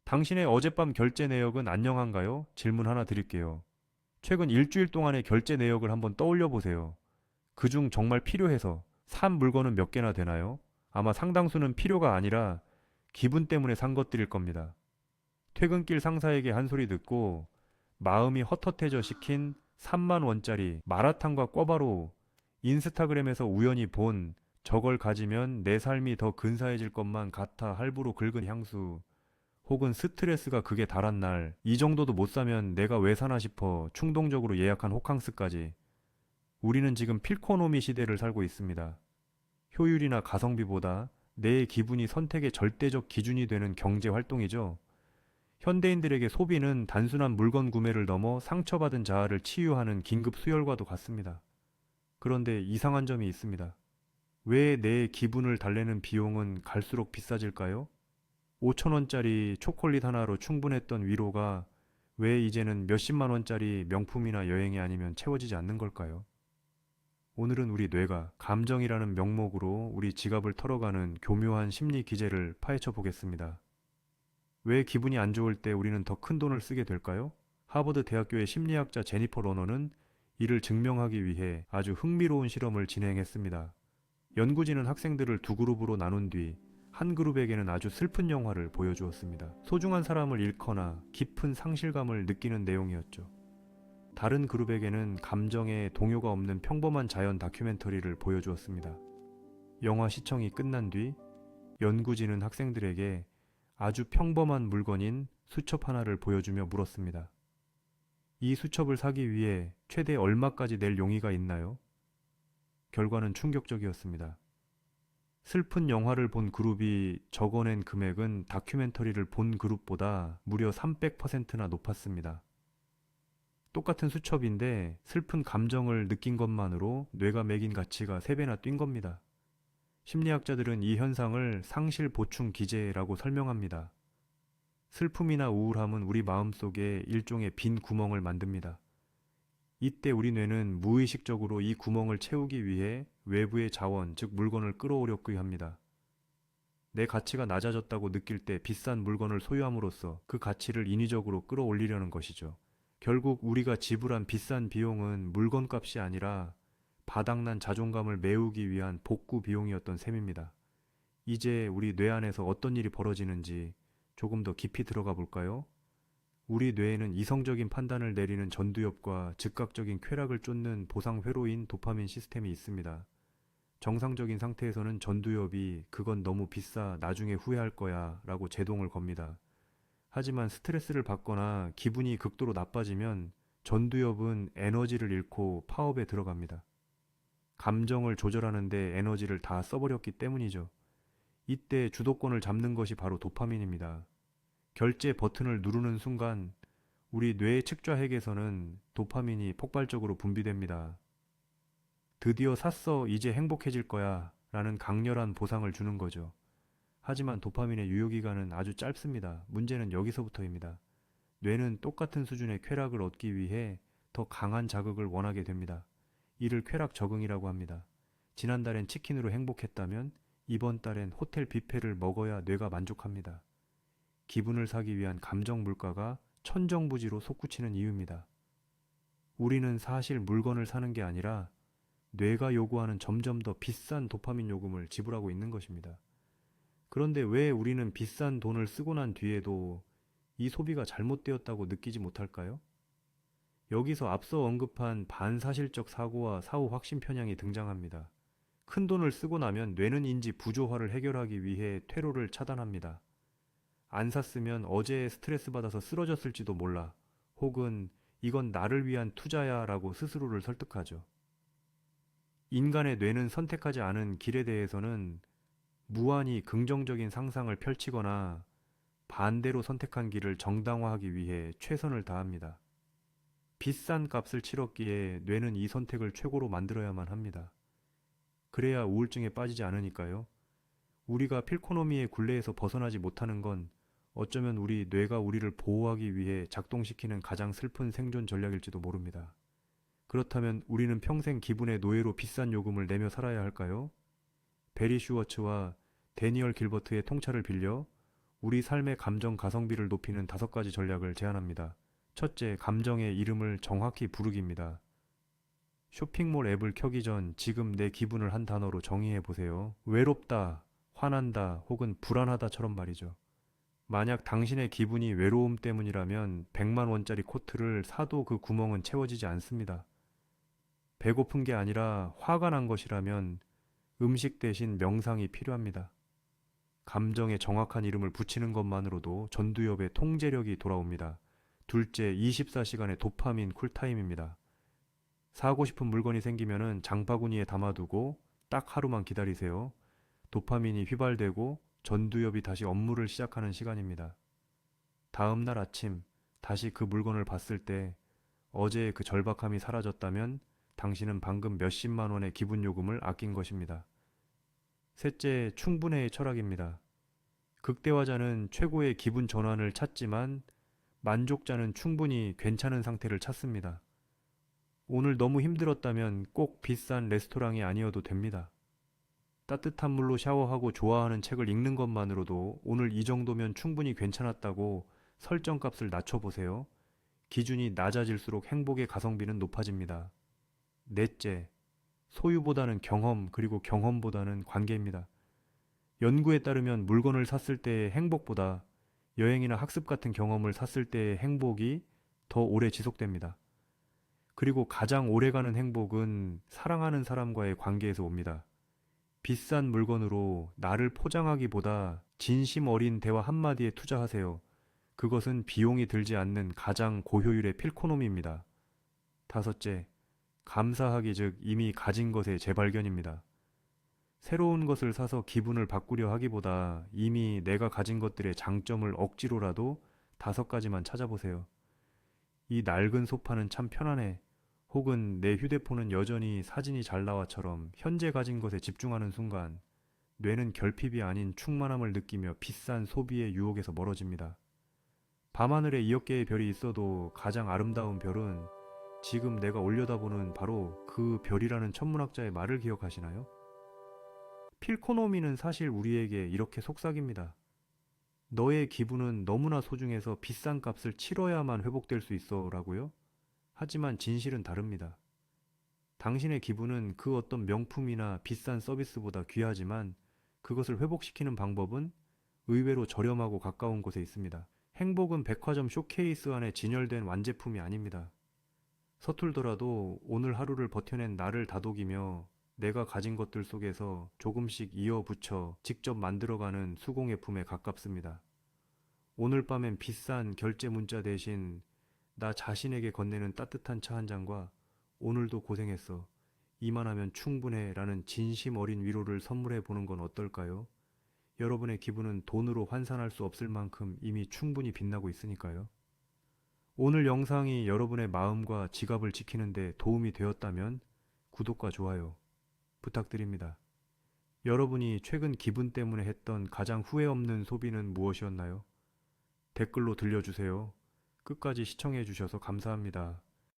당신의 어젯밤 결제 내역은 안녕한가요? 질문 하나 드릴게요. 최근 일주일 동안의 결제 내역을 한번 떠올려 보세요. 그중 정말 필요해서 산 물건은 몇 개나 되나요? 아마 상당수는 필요가 아니라 기분 때문에 산 것들일 겁니다. 퇴근길 상사에게 한 소리 듣고 마음이 헛헛해져 시킨 3만 원짜리 마라탕과 꿔바로 인스타그램에서 우연히 본 저걸 가지면 내 삶이 더 근사해질 것만 같아 할부로 긁은 향수 혹은 스트레스가 극에 달한 날 이 정도도 못 사면 내가 왜 사나 싶어 충동적으로 예약한 호캉스까지 우리는 지금 필코노미 시대를 살고 있습니다. 효율이나 가성비보다 내 기분이 선택의 절대적 기준이 되는 경제 활동이죠. 현대인들에게 소비는 단순한 물건 구매를 넘어 상처받은 자아를 치유하는 긴급 수혈과도 같습니다. 그런데 이상한 점이 있습니다. 왜 내 기분을 달래는 비용은 갈수록 비싸질까요? 5천 원짜리 초콜릿 하나로 충분했던 위로가 왜 이제는 몇십만 원짜리 명품이나 여행이 아니면 채워지지 않는 걸까요? 오늘은 우리 뇌가 감정이라는 명목으로 우리 지갑을 털어가는 교묘한 심리 기제를 파헤쳐 보겠습니다. 왜 기분이 안 좋을 때 우리는 더 큰 돈을 쓰게 될까요? 하버드 대학교의 심리학자 제니퍼 러너는 이를 증명하기 위해 아주 흥미로운 실험을 진행했습니다. 연구진은 학생들을 두 그룹으로 나눈 뒤 한 그룹에게는 아주 슬픈 영화를 보여주었습니다. 소중한 사람을 잃거나 깊은 상실감을 느끼는 내용이었죠. 다른 그룹에게는 감정에 동요가 없는 평범한 자연 다큐멘터리를 보여주었습니다. 영화 시청이 끝난 뒤 연구진은 학생들에게 아주 평범한 물건인 수첩 하나를 보여주며 물었습니다. 이 수첩을 사기 위해 최대 얼마까지 낼 용의가 있나요? 결과는 충격적이었습니다. 슬픈 영화를 본 그룹이 적어낸 금액은 다큐멘터리를 본 그룹보다 무려 300%나 높았습니다. 똑같은 수첩인데 슬픈 감정을 느낀 것만으로 뇌가 매긴 가치가 3배나 뛴 겁니다. 심리학자들은 이 현상을 상실 보충 기제라고 설명합니다. 슬픔이나 우울함은 우리 마음속에 일종의 빈 구멍을 만듭니다. 이때 우리 뇌는 무의식적으로 이 구멍을 채우기 위해 외부의 자원, 즉 물건을 끌어오려고 합니다. 내 가치가 낮아졌다고 느낄 때 비싼 물건을 소유함으로써 그 가치를 인위적으로 끌어올리려는 것이죠. 결국 우리가 지불한 비싼 비용은 물건값이 아니라 바닥난 자존감을 메우기 위한 복구 비용이었던 셈입니다. 이제 우리 뇌 안에서 어떤 일이 벌어지는지 조금 더 깊이 들어가 볼까요? 우리 뇌에는 이성적인 판단을 내리는 전두엽과 즉각적인 쾌락을 쫓는 보상 회로인 도파민 시스템이 있습니다. 정상적인 상태에서는 전두엽이 그건 너무 비싸 나중에 후회할 거야 라고 제동을 겁니다. 하지만 스트레스를 받거나 기분이 극도로 나빠지면 전두엽은 에너지를 잃고 파업에 들어갑니다. 감정을 조절하는데 에너지를 다 써버렸기 때문이죠. 이때 주도권을 잡는 것이 바로 도파민입니다. 결제 버튼을 누르는 순간 우리 뇌 측좌핵에서는 도파민이 폭발적으로 분비됩니다. 드디어 샀어, 이제 행복해질 거야 라는 강렬한 보상을 주는 거죠. 하지만 도파민의 유효기간은 아주 짧습니다. 문제는 여기서부터입니다. 뇌는 똑같은 수준의 쾌락을 얻기 위해 더 강한 자극을 원하게 됩니다. 이를 쾌락 적응이라고 합니다. 지난달엔 치킨으로 행복했다면 이번 달엔 호텔 뷔페를 먹어야 뇌가 만족합니다. 기분을 사기 위한 감정 물가가 천정부지로 솟구치는 이유입니다. 우리는 사실 물건을 사는 게 아니라 뇌가 요구하는 점점 더 비싼 도파민 요금을 지불하고 있는 것입니다. 그런데 왜 우리는 비싼 돈을 쓰고 난 뒤에도 이 소비가 잘못되었다고 느끼지 못할까요? 여기서 앞서 언급한 반사실적 사고와 사후 확신 편향이 등장합니다. 큰 돈을 쓰고 나면 뇌는 인지 부조화를 해결하기 위해 퇴로를 차단합니다. 안 샀으면 어제 스트레스 받아서 쓰러졌을지도 몰라. 혹은 이건 나를 위한 투자야 라고 스스로를 설득하죠. 인간의 뇌는 선택하지 않은 길에 대해서는 무한히 긍정적인 상상을 펼치거나 반대로 선택한 길을 정당화하기 위해 최선을 다합니다. 비싼 값을 치렀기에 뇌는 이 선택을 최고로 만들어야만 합니다. 그래야 우울증에 빠지지 않으니까요. 우리가 필코노미의 굴레에서 벗어나지 못하는 건 어쩌면 우리 뇌가 우리를 보호하기 위해 작동시키는 가장 슬픈 생존 전략일지도 모릅니다. 그렇다면 우리는 평생 기분의 노예로 비싼 요금을 내며 살아야 할까요? 베리 슈워츠와 데니얼 길버트의 통찰을 빌려 우리 삶의 감정 가성비를 높이는 5가지 전략을 제안합니다. 첫째, 감정의 이름을 정확히 부르기입니다. 쇼핑몰 앱을 켜기 전 지금 내 기분을 한 단어로 정의해 보세요. 외롭다, 화난다, 혹은 불안하다처럼 말이죠. 만약 당신의 기분이 외로움 때문이라면 100만 원짜리 코트를 사도 그 구멍은 채워지지 않습니다. 배고픈 게 아니라 화가 난 것이라면 음식 대신 명상이 필요합니다. 감정에 정확한 이름을 붙이는 것만으로도 전두엽의 통제력이 돌아옵니다. 둘째, 24시간의 도파민 쿨타임입니다. 사고 싶은 물건이 생기면은 장바구니에 담아두고 딱 하루만 기다리세요. 도파민이 휘발되고 전두엽이 다시 업무를 시작하는 시간입니다. 다음 날 아침 다시 그 물건을 봤을 때 어제의 그 절박함이 사라졌다면 당신은 방금 몇십만 원의 기분 요금을 아낀 것입니다. 셋째, 충분해의 철학입니다. 극대화자는 최고의 기분 전환을 찾지만 만족자는 충분히 괜찮은 상태를 찾습니다. 오늘 너무 힘들었다면 꼭 비싼 레스토랑이 아니어도 됩니다. 따뜻한 물로 샤워하고 좋아하는 책을 읽는 것만으로도 오늘 이 정도면 충분히 괜찮았다고 설정값을 낮춰보세요. 기준이 낮아질수록 행복의 가성비는 높아집니다. 넷째, 소유보다는 경험, 그리고 경험보다는 관계입니다. 연구에 따르면 물건을 샀을 때의 행복보다 여행이나 학습 같은 경험을 샀을 때의 행복이 더 오래 지속됩니다. 그리고 가장 오래가는 행복은 사랑하는 사람과의 관계에서 옵니다. 비싼 물건으로 나를 포장하기보다 진심 어린 대화 한마디에 투자하세요. 그것은 비용이 들지 않는 가장 고효율의 필코노미입니다. 다섯째, 감사하기 즉 이미 가진 것의 재발견입니다. 새로운 것을 사서 기분을 바꾸려 하기보다 이미 내가 가진 것들의 장점을 억지로라도 5가지만 찾아보세요. 이 낡은 소파는 참 편하네. 혹은 내 휴대폰은 여전히 사진이 잘 나와처럼 현재 가진 것에 집중하는 순간 뇌는 결핍이 아닌 충만함을 느끼며 비싼 소비의 유혹에서 멀어집니다. 밤하늘에 2억 개의 별이 있어도 가장 아름다운 별은 지금 내가 올려다보는 바로 그 별이라는 천문학자의 말을 기억하시나요? 필코노미는 사실 우리에게 이렇게 속삭입니다. 너의 기분은 너무나 소중해서 비싼 값을 치러야만 회복될 수 있어 라고요? 하지만 진실은 다릅니다. 당신의 기분은 그 어떤 명품이나 비싼 서비스보다 귀하지만 그것을 회복시키는 방법은 의외로 저렴하고 가까운 곳에 있습니다. 행복은 백화점 쇼케이스 안에 진열된 완제품이 아닙니다. 서툴더라도 오늘 하루를 버텨낸 나를 다독이며 내가 가진 것들 속에서 조금씩 이어붙여 직접 만들어가는 수공예품에 가깝습니다. 오늘 밤엔 비싼 결제 문자 대신 나 자신에게 건네는 따뜻한 차 한 잔과 오늘도 고생했어. 이만하면 충분해 라는 진심 어린 위로를 선물해 보는 건 어떨까요? 여러분의 기분은 돈으로 환산할 수 없을 만큼 이미 충분히 빛나고 있으니까요. 오늘 영상이 여러분의 마음과 지갑을 지키는데 도움이 되었다면 구독과 좋아요 부탁드립니다. 여러분이 최근 기분 때문에 했던 가장 후회 없는 소비는 무엇이었나요? 댓글로 들려주세요. 끝까지 시청해 주셔서 감사합니다.